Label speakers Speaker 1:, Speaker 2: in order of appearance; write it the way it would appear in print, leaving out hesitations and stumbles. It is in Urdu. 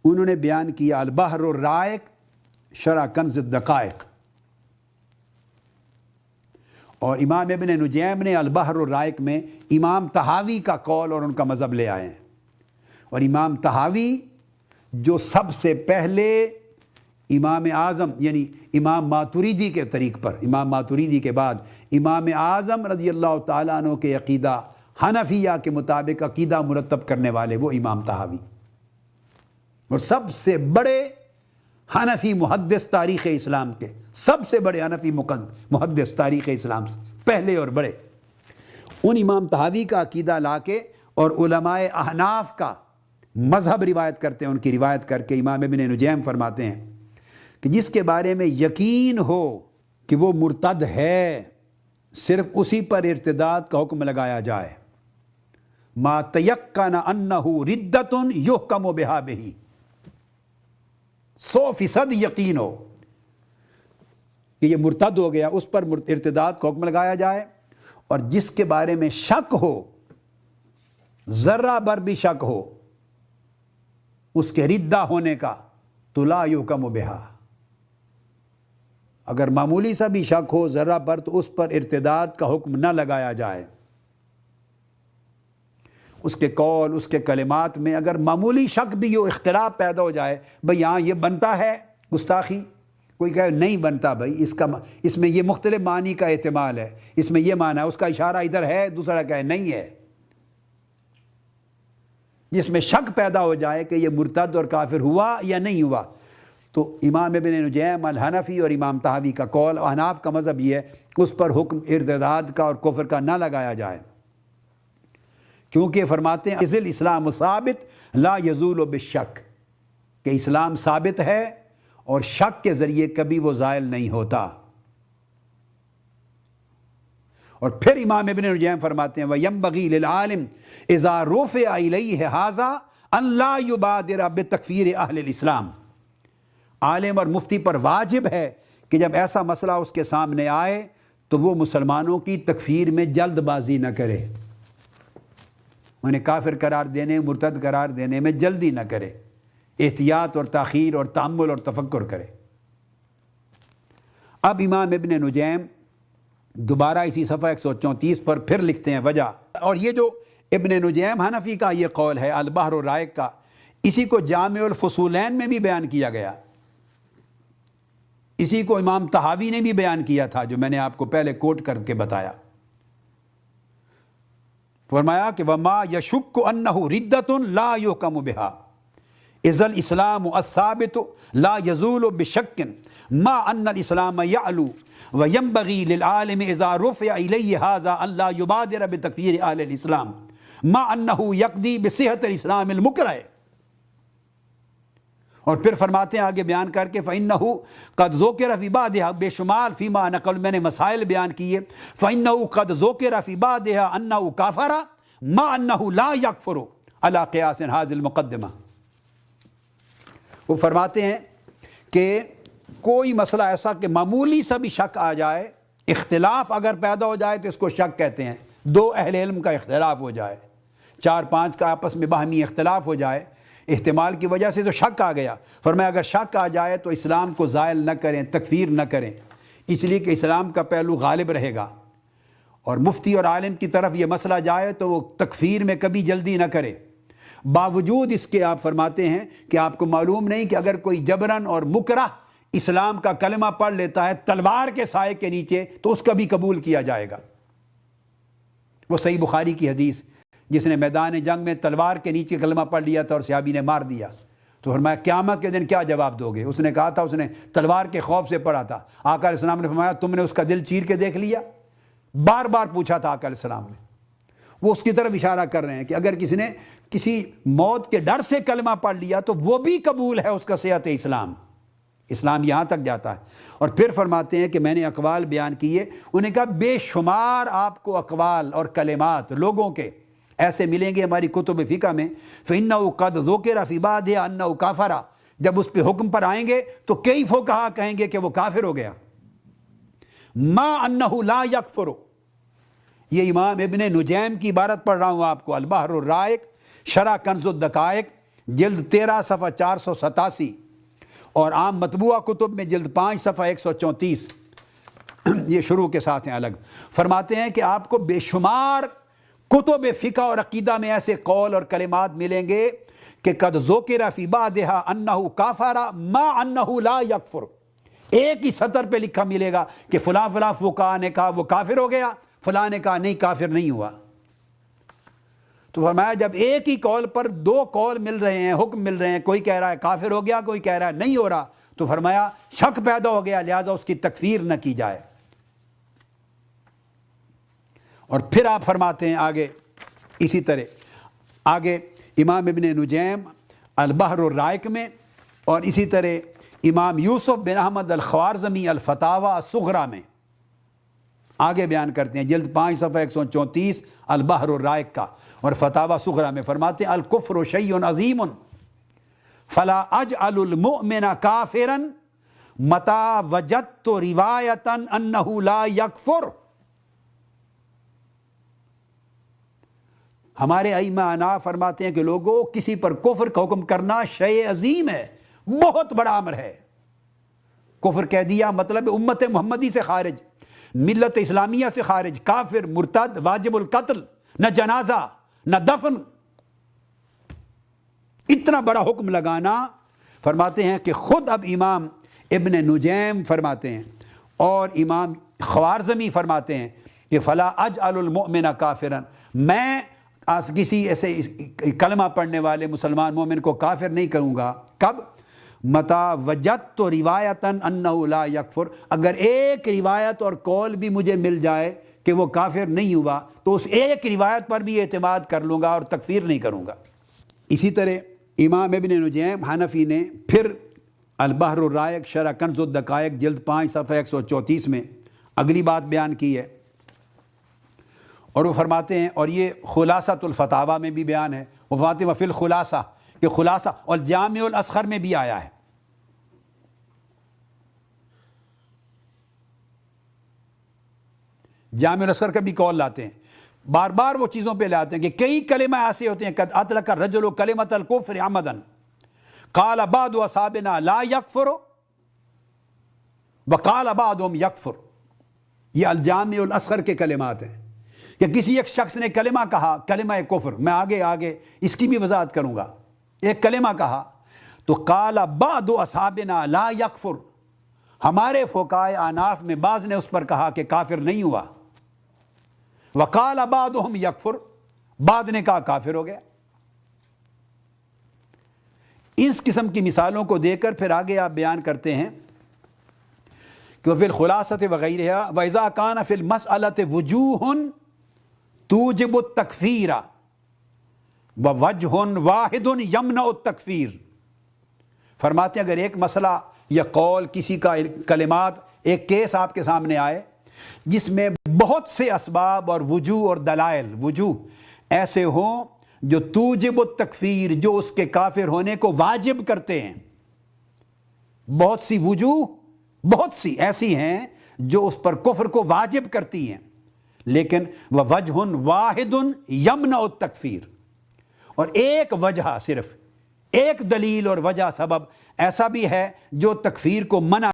Speaker 1: انہوں نے بیان کیا البحر الرائق شرح کنز الدقائق، اور امام ابن نجیم نے البحر الرائق میں امام طحاوی کا قول اور ان کا مذہب لے آئے ہیں۔ اور امام طحاوی جو سب سے پہلے امام اعظم یعنی امام ماتوریدی کے طریق پر، امام ماتوریدی کے بعد امام اعظم رضی اللہ تعالیٰ عنہ کے عقیدہ حنفیہ کے مطابق عقیدہ مرتب کرنے والے وہ امام طحاوی، اور سب سے بڑے حنفی محدث تاریخ اسلام کے، سب سے بڑے حنفی محدث تاریخ اسلام سے پہلے اور بڑے، ان امام طحاوی کا عقیدہ لا کے اور علماء احناف کا مذہب روایت کرتے ہیں، ان کی روایت کر کے امام ابن نجیم فرماتے ہیں کہ جس کے بارے میں یقین ہو کہ وہ مرتد ہے، صرف اسی پر ارتداد کا حکم لگایا جائے۔ ما تیقن انہ ردۃ یحکم بہا بہی، 100% یقین ہو کہ یہ مرتد ہو گیا، اس پر ارتداد کا حکم لگایا جائے، اور جس کے بارے میں شک ہو، ذرہ بر بھی شک ہو اس کے ردہ ہونے کا، تو لا یحکم بہا، اگر معمولی سا بھی شک ہو ذرہ پر تو اس پر ارتداد کا حکم نہ لگایا جائے۔ اس کے قول، اس کے کلمات میں اگر معمولی شک بھی ہو، اختلاف پیدا ہو جائے، بھئی ہاں یہ بنتا ہے گستاخی، کوئی کہے نہیں بنتا بھئی، اس میں یہ مختلف معنی کا احتمال ہے، اس میں یہ معنی ہے، اس کا اشارہ ادھر ہے، دوسرا کہے نہیں ہے، جس میں شک پیدا ہو جائے کہ یہ مرتد اور کافر ہوا یا نہیں ہوا، تو امام ابن نجیم الحنفی اور امام طحاوی کا قول، احناف کا مذہب یہ ہے اس پر حکم ارتداد کا اور کفر کا نہ لگایا جائے، کیونکہ فرماتے ہیں اذ الاسلام ثابت لا یزول بالشک، کہ اسلام ثابت ہے اور شک کے ذریعے کبھی وہ زائل نہیں ہوتا۔ اور پھر امام ابن نجیم فرماتے ہیں وَيَنبَغِي لِلْعَالِمِ اِذَا رُفِعَ إِلَيْهِ هَذَا أَن لَا يُبَادِرَ بِتَكْفِيرِ أَهْلِ الْإِسْلَامِ، عالم اور مفتی پر واجب ہے کہ جب ایسا مسئلہ اس کے سامنے آئے تو وہ مسلمانوں کی تکفیر میں جلد بازی نہ کرے، انہیں کافر قرار دینے، مرتد قرار دینے میں جلدی نہ کرے، احتیاط اور تاخیر اور تأمل اور تفکر کرے۔ اب امام ابن نجیم دوبارہ اسی صفحہ 134 پر پھر لکھتے ہیں وجہ، اور یہ جو ابن نجیم حنفی کا یہ قول ہے البحر الرائق کا، اسی کو جامع الفصولین میں بھی بیان کیا گیا، اسی کو امام طحاوی نے بھی بیان کیا تھا جو میں نے آپ کو پہلے کوٹ کر کے بتایا۔ فرمایا کہ وَمَا يَشُكُّ أَنَّهُ رِدَّةٌ لَا يُحْكَمُ بِهَا إِذَا الْإِسْلَامُ الثَّابِتُ لَا يَزُولُ بِشَكٍّ مَا أَنَّ الْإِسْلَامَ يَعْلُو وَيَنبَغِي لِلْعَالِمِ إِذَا رُفِعَ إِلَيْهِ هَذَا أَن لَا يُبَادِرَ بِتَكْفِيرِ أَهْلِ الْإِسْلَامِ مَا أَنَّهُ يَقْضِي بِصِحَّةِ الْإِسْلَامِ الْمُكْرَهِ، اور پھر فرماتے ہیں آگے بیان کر کے فَإِنَّهُ قَدْ ذُكِرَ فِي بَعْضِهَا، بے شمار فیما نقل میں نے مسائل بیان کیے، فَإِنَّهُ قَدْ ذُكِرَ فِي بَعْضِهَا أَنَّهُ كَافَرَ مَا أَنَّهُ لَا يَكْفُرُ عَلَى قِيَاسٍ هَذِهِ الْمُقَدِّمَةِ۔ وہ فرماتے ہیں کہ کوئی مسئلہ ایسا کہ معمولی سا بھی شک آ جائے، اختلاف اگر پیدا ہو جائے تو اس کو شک کہتے ہیں، دو اہل علم کا اختلاف ہو جائے، 4-5 کا آپس میں باہمی اختلاف ہو جائے، احتمال کی وجہ سے تو شک آ گیا، فرمایا اگر شک آ جائے تو اسلام کو زائل نہ کریں، تکفیر نہ کریں، اس لیے کہ اسلام کا پہلو غالب رہے گا، اور مفتی اور عالم کی طرف یہ مسئلہ جائے تو وہ تکفیر میں کبھی جلدی نہ کرے۔ باوجود اس کے آپ فرماتے ہیں کہ آپ کو معلوم نہیں کہ اگر کوئی جبراً اور مکرہ اسلام کا کلمہ پڑھ لیتا ہے تلوار کے سائے کے نیچے تو اس کا بھی قبول کیا جائے گا۔ وہ صحیح بخاری کی حدیث، جس نے میدان جنگ میں تلوار کے نیچے کلمہ پڑھ لیا تھا اور صحابی نے مار دیا، تو فرمایا قیامت کے دن کیا جواب دو گے؟ اس نے کہا تھا اس نے تلوار کے خوف سے پڑھا تھا، آقا علیہ السلام نے فرمایا تم نے اس کا دل چیر کے دیکھ لیا؟ بار بار پوچھا تھا آقا علیہ السلام نے۔ وہ اس کی طرف اشارہ کر رہے ہیں کہ اگر کسی نے کسی موت کے ڈر سے کلمہ پڑھ لیا تو وہ بھی قبول ہے اس کا صحت اسلام، اسلام یہاں تک جاتا ہے۔ اور پھر فرماتے ہیں کہ میں نے اقوال بیان کیے، انہیں کہا بے شمار آپ کو اقوال اور کلمات لوگوں کے ایسے ملیں گے ہماری کتب فقہ میں، فَإِنَّهُ قَدْ ذُكِرَ فِي بَعْضِهَا أَنَّهُ كَافَرَ، جب اس پہ حکم پر آئیں گے تو کئی فقہا کہیں گے کہ وہ کافر ہو گیا، مَا أَنَّهُ لَا يَكْفُرُ۔ یہ امام ابن نجیم کی عبارت پڑھ رہا ہوں آپ کو، البحر الرائق شرح کنز الدقائق، جلد 13 صفحہ 487 اور عام مطبوعہ کتب میں جلد 5 صفحہ 134، یہ شروع کے ساتھ ہیں الگ، فرماتے ہیں کہ آپ کو بے شمار کتب فقہ اور عقیدہ میں ایسے قول اور کلمات ملیں گے کہ قد ذکر فی بعضھا انہ کافر ما انہ لا یکفر، ایک ہی سطر پہ لکھا ملے گا کہ فلاں فلاں فقہاء نے کہا وہ کافر ہو گیا، فلاں نے کہا نہیں کافر نہیں ہوا۔ تو فرمایا جب ایک ہی قول پر دو قول مل رہے ہیں، حکم مل رہے ہیں، کوئی کہہ رہا ہے کافر ہو گیا، کوئی کہہ رہا ہے نہیں ہو رہا، تو فرمایا شک پیدا ہو گیا، لہٰذا اس کی تکفیر نہ کی جائے۔ اور پھر آپ فرماتے ہیں آگے اسی طرح، آگے امام ابن نجیم البحر الرائق میں اور اسی طرح امام یوسف بن احمد الخوارزمی الفتاوی الصغریٰ میں آگے بیان کرتے ہیں، جلد 5 صفحہ 134 البحر الرائق کا اور فتاوی صغریٰ میں فرماتے ہیں الکفر شیء عظیم فلا اجعل المؤمن کافرا متی وجدت روایتا انہ لا یکفر۔ ہمارے ائمہ احناف فرماتے ہیں کہ لوگوں کسی پر کفر کا حکم کرنا شیء عظیم ہے، بہت بڑا امر ہے۔ کفر کہہ دیا مطلب امت محمدی سے خارج، ملت اسلامیہ سے خارج، کافر، مرتد، واجب القتل، نہ جنازہ نہ دفن، اتنا بڑا حکم لگانا۔ فرماتے ہیں کہ خود اب امام ابن نجیم فرماتے ہیں اور امام خوارزمی فرماتے ہیں کہ فلا اجعل المؤمن کافرا، میں کسی ایسے کلمہ پڑھنے والے مسلمان مومن کو کافر نہیں کروں گا۔ کب؟ متی وجدت روایتا انہ لا یکفر، اگر ایک روایت اور قول بھی مجھے مل جائے کہ وہ کافر نہیں ہوا تو اس ایک روایت پر بھی اعتماد کر لوں گا اور تکفیر نہیں کروں گا۔ اسی طرح امام ابن نجیم حنفی نے پھر البحر الرائق شرح کنز الدقائق جلد 5 صفحہ 134 میں اگلی بات بیان کی ہے، اور وہ فرماتے ہیں، اور یہ خلاصۃ الفتاوی میں بھی بیان ہے، وہ فرماتے ہیں وفی الخلاصہ، کہ خلاصہ اور جامع الاصغر میں بھی آیا ہے۔ جامع الاصغر کا بھی قول لاتے ہیں، بار بار وہ چیزوں پہ لاتے ہیں کہ کئی کلمہ ایسے ہوتے ہیں قد اطلق الرجل کلمۃ الکفر عمدا قال بعض اصحابنا لا یکفر وقال بعضهم یکفر، یہ الجامع الاصغر کے کلمات ہیں کہ کسی ایک شخص نے کلمہ کہا، کلمہ کفر، میں آگے اس کی بھی وضاحت کروں گا، ایک کلمہ کہا تو قال بعض اصحابنا لا یکفر، ہمارے فقہائے احناف میں بعض نے اس پر کہا کہ کافر نہیں ہوا، وقال بعضهم یکفر، بعض نے کہا کافر ہو گیا۔ اس قسم کی مثالوں کو دے کر پھر آگے آپ بیان کرتے ہیں کہ فی الخلاصۃ وغیرہ واذا کان فی المسألۃ وجوہ توجب التکفیر ووجہ واحد یمنع التکفیر، فرماتے ہیں اگر ایک مسئلہ یا قول کسی کا کلمات ایک کیس آپ کے سامنے آئے جس میں بہت سے اسباب اور وجوہ اور دلائل، وجوہ ایسے ہوں جو توجب التکفیر، جو اس کے کافر ہونے کو واجب کرتے ہیں، بہت سی وجوہ، بہت سی ایسی ہیں جو اس پر کفر کو واجب کرتی ہیں، لیکن وَوَجْهٌ وَاحِدٌ يَمْنَعُ التَّكْفِيرَ، اور ایک وجہ، صرف ایک دلیل اور وجہ سبب ایسا بھی ہے جو تکفیر کو منع